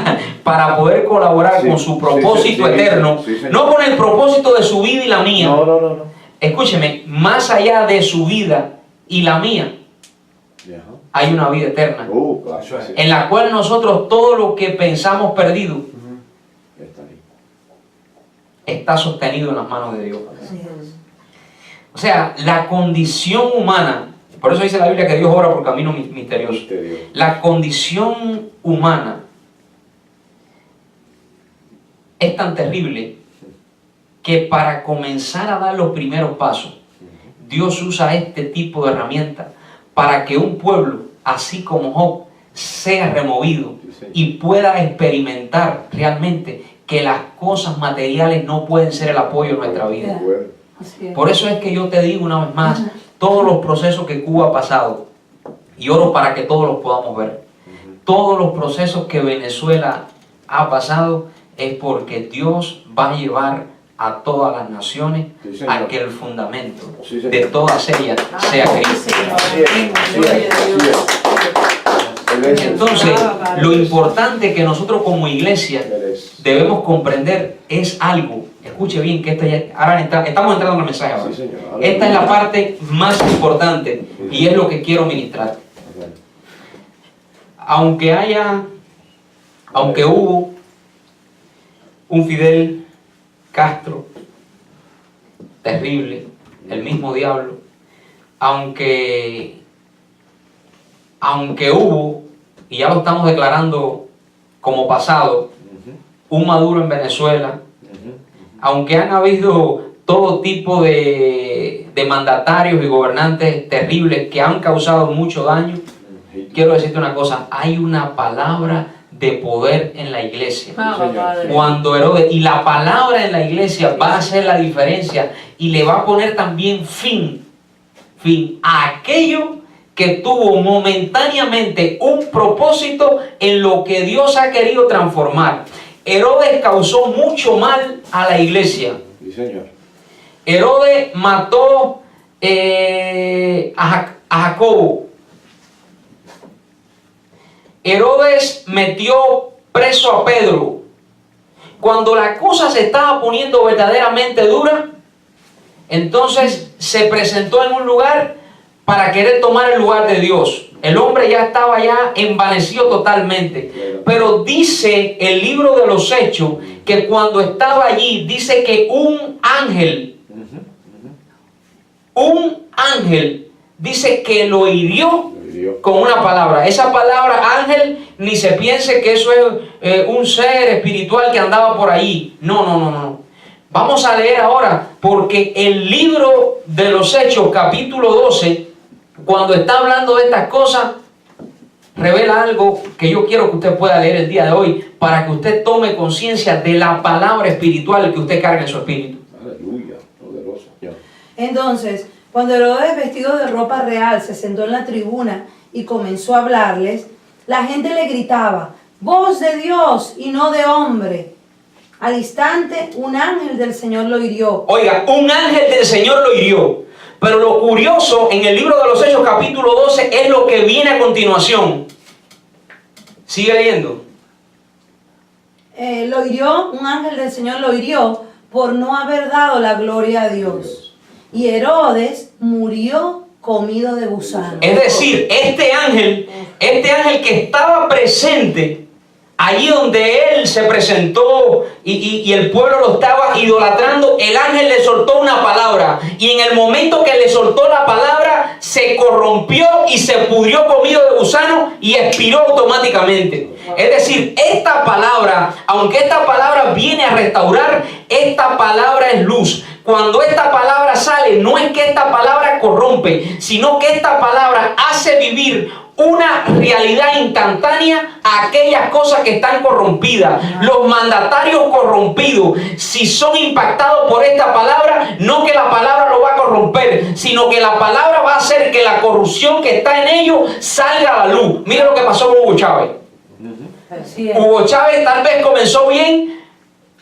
para poder colaborar Sí, con su sí, propósito sí, sí, eterno, sí, señor. no con el propósito de su vida y la mía, No. escúcheme, más allá de su vida y la mía, Ajá. hay una vida eterna, Claro, sí. en la cual nosotros todo lo que pensamos perdido Ujú. Está ahí. está sostenido en las manos de Dios. Así es. O sea, la condición humana, por eso dice la Biblia que Dios obra por caminos misteriosos. Misterioso. La condición humana es tan terrible que para comenzar a dar los primeros pasos, Dios usa este tipo de herramientas para que un pueblo, así como Job, sea removido Sí, señor. y pueda experimentar realmente que las cosas materiales no pueden ser el apoyo de nuestra vida. Bueno. Así es. Por eso es que yo te digo una vez más, todos los procesos que Cuba ha pasado, y oro para que todos los podamos ver, todos los procesos que Venezuela ha pasado, es porque Dios va a llevar a todas las naciones Sí, señor. a que el fundamento Sí, señor. de todas ellas sea Cristo. Así es, así es, así es. Entonces, lo importante que nosotros como iglesia Eres. debemos comprender es algo. Escuche bien que ahora estamos entrando en el mensaje ahora. Sí, señor. Esta es la parte más importante y es lo que quiero ministrar. Amén. Aunque hubo un Fidel Castro terrible, el mismo diablo, aunque hubo, y ya lo estamos declarando como pasado, Ujú. un Maduro en Venezuela, Ujú. aunque han habido todo tipo de mandatarios y gobernantes terribles que han causado mucho daño, quiero decirte una cosa, hay una palabra de poder en la iglesia. Padre. Cuando Herodes, y la palabra en la iglesia va a hacer la diferencia y le va a poner también fin a aquello que tuvo momentáneamente un propósito en lo que Dios ha querido transformar. Herodes causó mucho mal a la iglesia. Sí, señor. Herodes mató a Jacobo. Herodes metió preso a Pedro. Cuando la cosa se estaba poniendo verdaderamente dura, entonces se presentó en un lugar para querer tomar el lugar de Dios. El hombre ya estaba envanecido totalmente. Pero dice el libro de los Hechos que cuando estaba allí, dice que un ángel dice que lo hirió con una palabra. Esa palabra ángel, ni se piense que eso es un ser espiritual que andaba por ahí. No. Vamos a leer ahora, porque el libro de los Hechos, capítulo 12, cuando está hablando de estas cosas, revela algo que yo quiero que usted pueda leer el día de hoy, para que usted tome conciencia de la palabra espiritual que usted carga en su espíritu. Aleluya, poderoso. Entonces, cuando Herodes, vestido de ropa real, se sentó en la tribuna y comenzó a hablarles, la gente le gritaba: voz de Dios y no de hombre. Al instante, un ángel del Señor lo hirió. Oiga, un ángel del Señor lo hirió. Pero lo curioso en el libro de los Hechos, capítulo 12, es lo que viene a continuación. Sigue leyendo. Un ángel del Señor lo hirió por no haber dado la gloria a Dios. Y Herodes murió comido de gusanos. Es decir, este ángel que estaba presente allí donde él se presentó y el pueblo lo estaba idolatrando, el ángel le soltó una palabra, y en el momento que le soltó la palabra se corrompió y se pudrió comido de gusano y expiró automáticamente. Es decir, esta palabra, aunque esta palabra viene a restaurar, esta palabra es luz. Cuando esta palabra sale, no es que esta palabra corrompe, sino que esta palabra hace vivir una realidad instantánea a aquellas cosas que están corrompidas. Los mandatarios corrompidos, si son impactados por esta palabra, no que la palabra lo va a corromper, sino que la palabra va a hacer que la corrupción que está en ellos salga a la luz. Mira lo que pasó con Hugo Chávez. Hugo Chávez tal vez comenzó bien.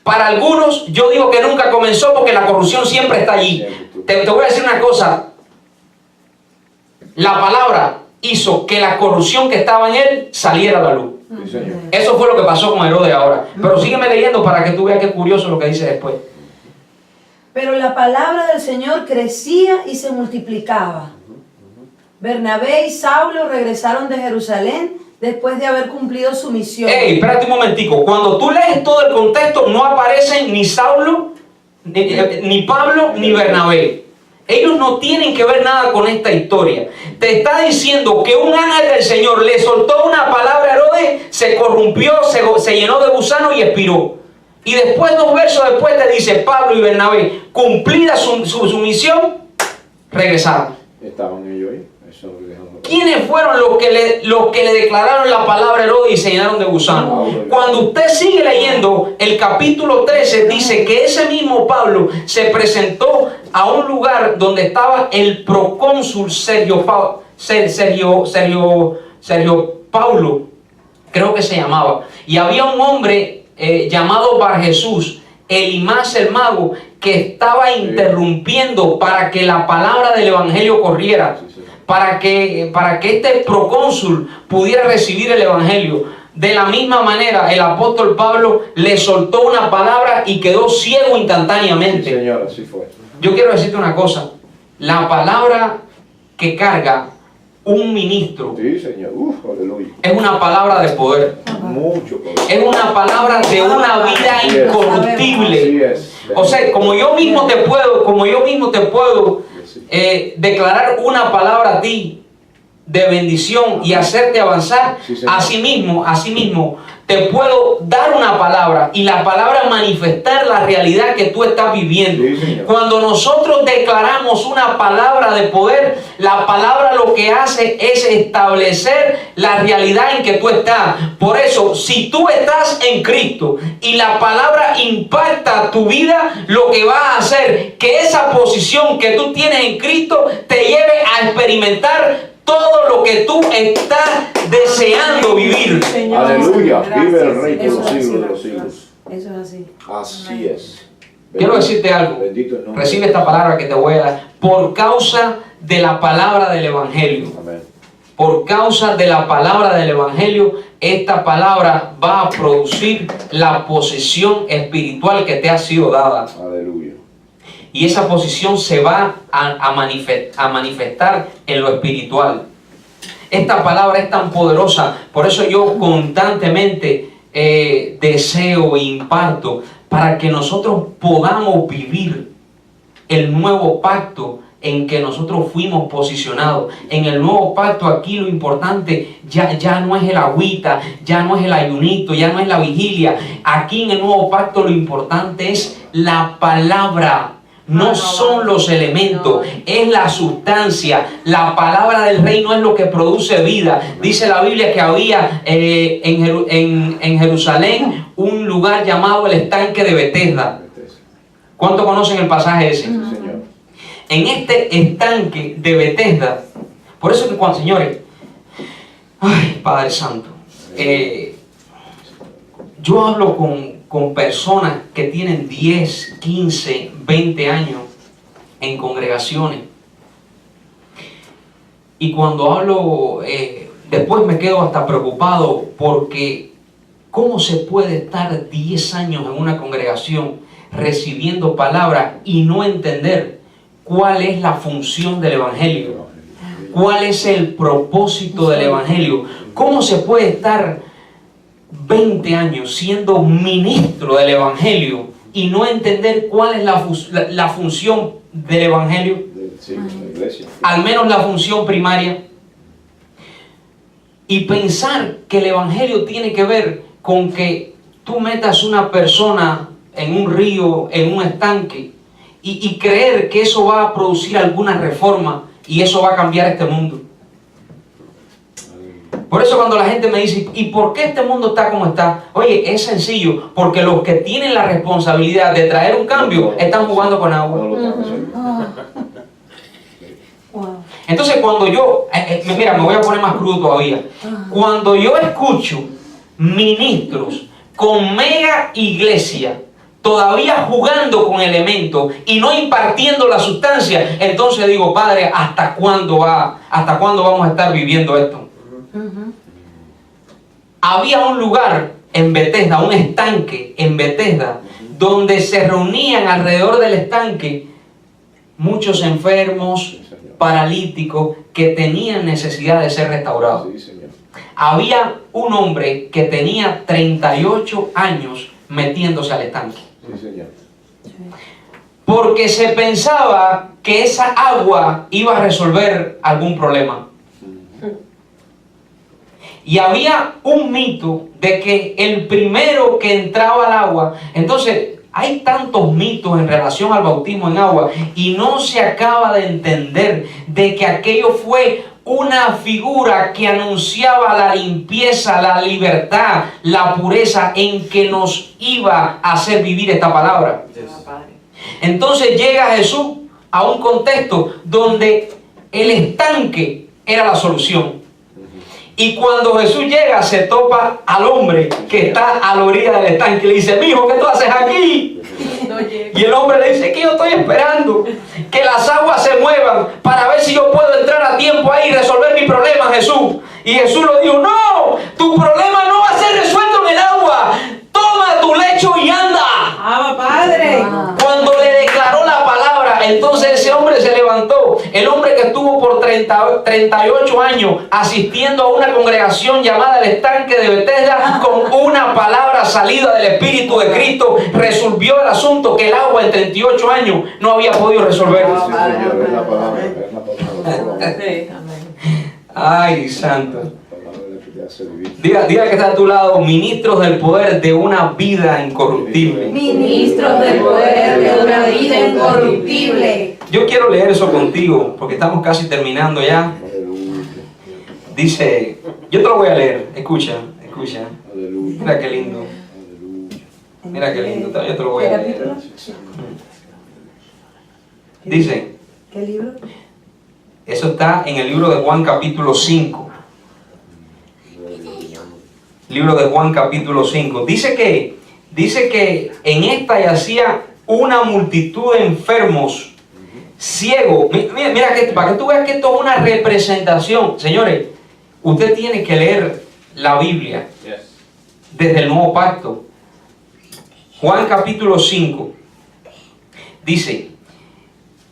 Para algunos, yo digo que nunca comenzó, porque la corrupción siempre está allí. Te voy a decir una cosa. La palabra hizo que la corrupción que estaba en él saliera a la luz. Sí, señor. Eso fue lo que pasó con Herodes ahora. Pero sígueme leyendo para que tú veas qué curioso lo que dice después. Pero la palabra del Señor crecía y se multiplicaba. Bernabé y Saulo regresaron de Jerusalén después de haber cumplido su misión. Ey, espérate un momentico. Cuando tú lees todo el contexto, no aparecen ni Saulo, ni Pablo, ni Bernabé. Ellos no tienen que ver nada con esta historia. Te está diciendo que un ángel del Señor le soltó una palabra a Herodes, se corrompió, se llenó de gusano y expiró. Y después, 2 versos después, te dice Pablo y Bernabé, cumplida su misión, regresaron. Estaban ellos ahí. Eso lo dejamos. ¿Quiénes fueron los que le declararon la palabra a Herodes y se llenaron de gusano? Cuando usted sigue leyendo el capítulo 13, dice que ese mismo Pablo se presentó a un lugar donde estaba el procónsul Sergio Paulo, creo que se llamaba, y había un hombre llamado Bar Jesús, Elimás el mago, que estaba interrumpiendo para que la palabra del evangelio corriera, para que este procónsul pudiera recibir el evangelio. De la misma manera, el apóstol Pablo le soltó una palabra y quedó ciego instantáneamente. Sí, señor, así fue. Yo quiero decirte una cosa. La palabra que carga un ministro Sí, señor. Aleluya. es una palabra de poder. Mucho poder. Es una palabra de una vida Así es. incorruptible. Así es. O sea, como yo mismo te puedo declarar una palabra a ti de bendición y hacerte avanzar, Sí, señor. asimismo, te puedo dar una palabra y la palabra manifestar la realidad que tú estás viviendo. Sí, señor. Cuando nosotros declaramos una palabra de poder, la palabra lo que hace es establecer la realidad en que tú estás. Por eso, si tú estás en Cristo y la palabra impacta tu vida, lo que va a hacer que esa posición que tú tienes en Cristo te lleve a experimentar todo lo que tú estás deseando vivir. Señor. Aleluya. Vive el Rey por Eso los es siglos de así. los siglos. Eso es así. Así es. Quiero decirte algo. Bendito el nombre. Recibe esta palabra que te voy a dar. Por causa de la palabra del Evangelio. Amén. Por causa de la palabra del Evangelio, esta palabra va a producir la posesión espiritual que te ha sido dada. Aleluya. Y esa posición se va a manifestar en lo espiritual. Esta palabra es tan poderosa, por eso yo constantemente deseo e imparto para que nosotros podamos vivir el nuevo pacto en que nosotros fuimos posicionados. En el nuevo pacto aquí lo importante ya no es el agüita, ya no es el ayunito, ya no es la vigilia. Aquí en el nuevo pacto lo importante es la palabra. No son los elementos, es la sustancia. La palabra del rey no es lo que produce vida. Dice la Biblia que había en Jerusalén un lugar llamado el estanque de Betesda. ¿Cuántos conocen el pasaje ese? Sí, señor. En este estanque de Betesda, por eso que cuando, señores, ay, Padre Santo, yo hablo con personas que tienen 10, 15, 20 años en congregaciones. Y cuando hablo, después me quedo hasta preocupado porque ¿cómo se puede estar 10 años en una congregación recibiendo palabra y no entender cuál es la función del Evangelio? ¿Cuál es el propósito del Evangelio? ¿Cómo se puede estar 20 años siendo ministro del Evangelio y no entender cuál es la función del Evangelio? Sí, la iglesia. Al menos la función primaria. Y pensar que el Evangelio tiene que ver con que tú metas una persona en un río, en un estanque, y creer que eso va a producir alguna reforma y eso va a cambiar este mundo. Por eso cuando la gente me dice, ¿y por qué este mundo está como está? Oye, es sencillo, porque los que tienen la responsabilidad de traer un cambio están jugando con agua. No lo estamos haciendo. Wow. Entonces cuando yo, mira, me voy a poner más crudo todavía. Cuando yo escucho ministros con mega iglesia todavía jugando con elementos y no impartiendo la sustancia, entonces digo, Padre, ¿hasta cuándo vamos a estar viviendo esto? Había un lugar en Betesda, un estanque en Betesda, donde se reunían alrededor del estanque muchos enfermos, paralíticos, que tenían necesidad de ser restaurados. Sí, señor. Había un hombre que tenía 38 años metiéndose al estanque, Sí, señor. porque se pensaba que esa agua iba a resolver algún problema. Y había un mito de que el primero que entraba al agua, entonces hay tantos mitos en relación al bautismo en agua y no se acaba de entender de que aquello fue una figura que anunciaba la limpieza, la libertad, la pureza en que nos iba a hacer vivir esta palabra. Entonces llega Jesús a un contexto donde el estanque era la solución. Y cuando Jesús llega, se topa al hombre que está a la orilla del estanque y le dice, mijo, ¿qué tú haces aquí? Y el hombre le dice que yo estoy esperando que las aguas se muevan para ver si yo puedo entrar a tiempo ahí y resolver mi problema, Jesús. Y Jesús le dijo, no, tu problema no va a ser resuelto en el agua. Toma tu lecho y anda. ¡Ah, Padre! Cuando le declaró la palabra, entonces ese hombre se levantó. El hombre que estuvo por 38 años asistiendo a una congregación llamada el estanque de Betesda, con una palabra salida del Espíritu de Cristo, resolvió el asunto que el agua en 38 años no había podido resolver. Sí, señor. Es la palabra. Es la palabra. Ay, santo. La palabra es la que te hace vivir. Diga que está a tu lado, ministros del poder de una vida incorruptible. Ministros del poder de una vida incorruptible. Yo quiero leer eso contigo, porque estamos casi terminando ya. Dice, yo te lo voy a leer, escucha. Mira qué lindo. Mira qué lindo, yo te lo voy a leer. Dice, ¿qué libro? Eso está en el libro de Juan capítulo 5. Libro de Juan capítulo 5. Dice que en esta yacía una multitud de enfermos, ciegos. Mira que para que tú veas que esto es una representación. Señores, usted tiene que leer la Biblia desde el Nuevo Pacto. Juan capítulo 5 dice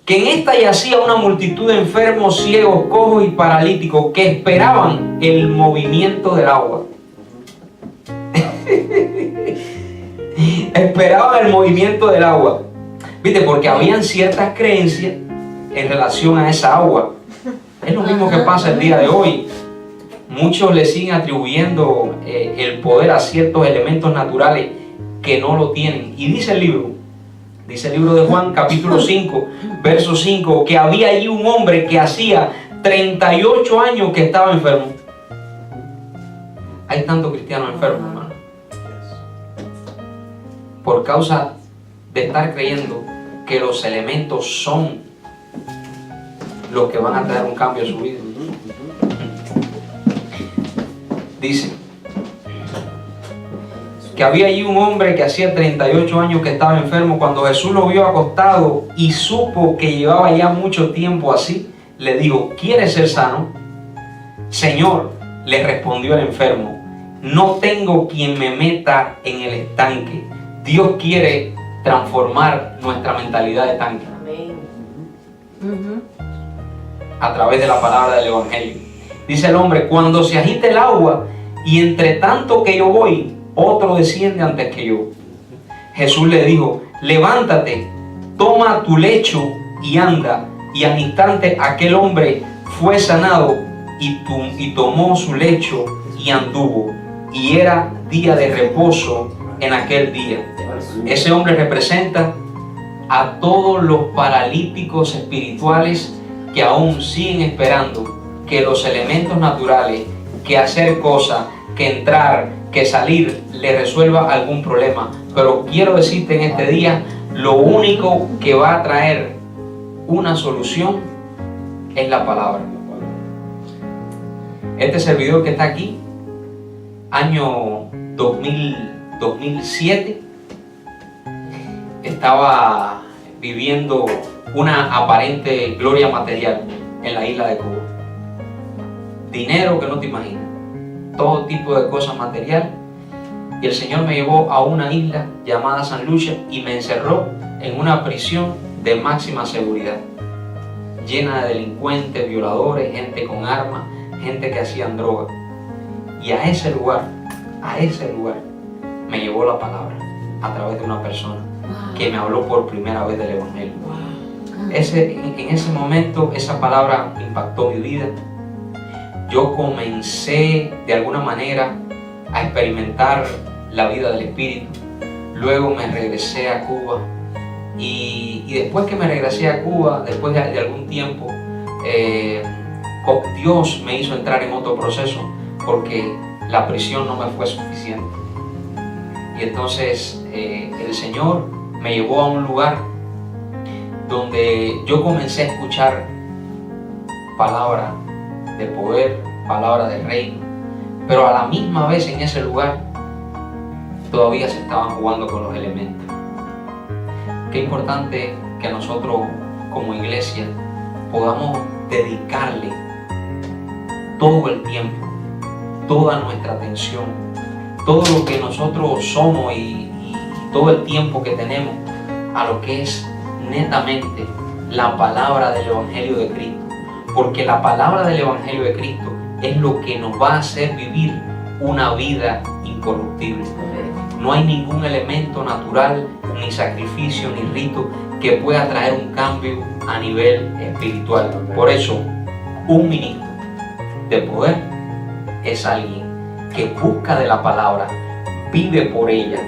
que en esta yacía una multitud de enfermos, ciegos, cojos y paralíticos que esperaban el movimiento del agua. Esperaban el movimiento del agua. ¿Viste? Porque habían ciertas creencias en relación a esa agua. Es lo mismo que pasa el día de hoy. Muchos le siguen atribuyendo el poder a ciertos elementos naturales que no lo tienen. Y dice el libro de Juan capítulo 5, verso 5, que había allí un hombre que hacía 38 años que estaba enfermo. Hay tantos cristianos enfermos, hermano, por causa de estar creyendo que los elementos son los que van a traer un cambio a su vida. Dice que había allí un hombre que hacía 38 años que estaba enfermo. Cuando Jesús lo vio acostado y supo que llevaba ya mucho tiempo así, le dijo, ¿quieres ser sano? Señor, le respondió el enfermo, no tengo quien me meta en el estanque. Dios quiere transformar nuestra mentalidad de estanque a través de la palabra del Evangelio. Dice el hombre, cuando se agite el agua y entre tanto que yo voy, otro desciende antes que yo. Jesús le dijo, levántate, toma tu lecho y anda. Y al instante aquel hombre fue sanado y tomó su lecho y anduvo. Y era día de reposo en aquel día. Ese hombre representa a todos los paralíticos espirituales que aún siguen esperando que los elementos naturales, que hacer cosas, que entrar, que salir, le resuelva algún problema. Pero quiero decirte en este día, lo único que va a traer una solución es la palabra. Este servidor que está aquí, año 2007, estaba viviendo una aparente gloria material en la isla de Cuba. Dinero que no te imaginas, todo tipo de cosas material. Y el Señor me llevó a una isla llamada San Lucia y me encerró en una prisión de máxima seguridad, llena de delincuentes, violadores, gente con armas, gente que hacían droga. Y a ese lugar me llevó la palabra a través de una persona que me habló por primera vez del Evangelio. En ese momento esa palabra impactó mi vida. Yo comencé de alguna manera a experimentar la vida del Espíritu. Luego me regresé a Cuba y después que me regresé a Cuba, después de algún tiempo, Dios me hizo entrar en otro proceso porque la prisión no me fue suficiente. Y entonces el Señor me llevó a un lugar donde yo comencé a escuchar palabra de poder, palabra de reino, pero a la misma vez en ese lugar todavía se estaban jugando con los elementos. Qué importante que nosotros como iglesia podamos dedicarle todo el tiempo, toda nuestra atención, todo lo que nosotros somos y todo el tiempo que tenemos a lo que es netamente la palabra del Evangelio de Cristo. Porque la palabra del Evangelio de Cristo es lo que nos va a hacer vivir una vida incorruptible. No hay ningún elemento natural, ni sacrificio, ni rito que pueda traer un cambio a nivel espiritual. Por eso, un ministro de poder es alguien que busca de la palabra, vive por ella,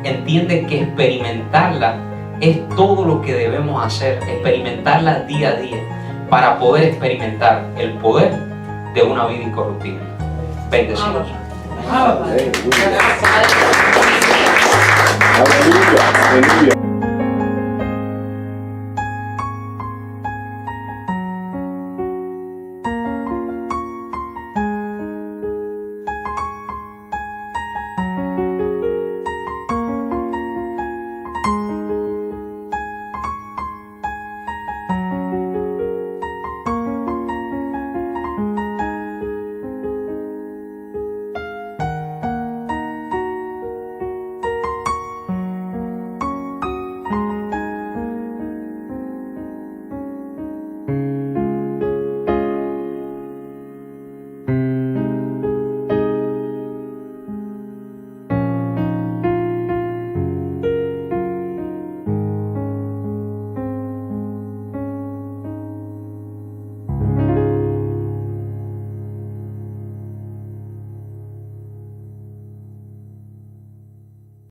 entiende que experimentarla es todo lo que debemos hacer, experimentarla día a día, para poder experimentar el poder de una vida incorruptible. Bendecidos. Aleluya. Aleluya. Aleluya.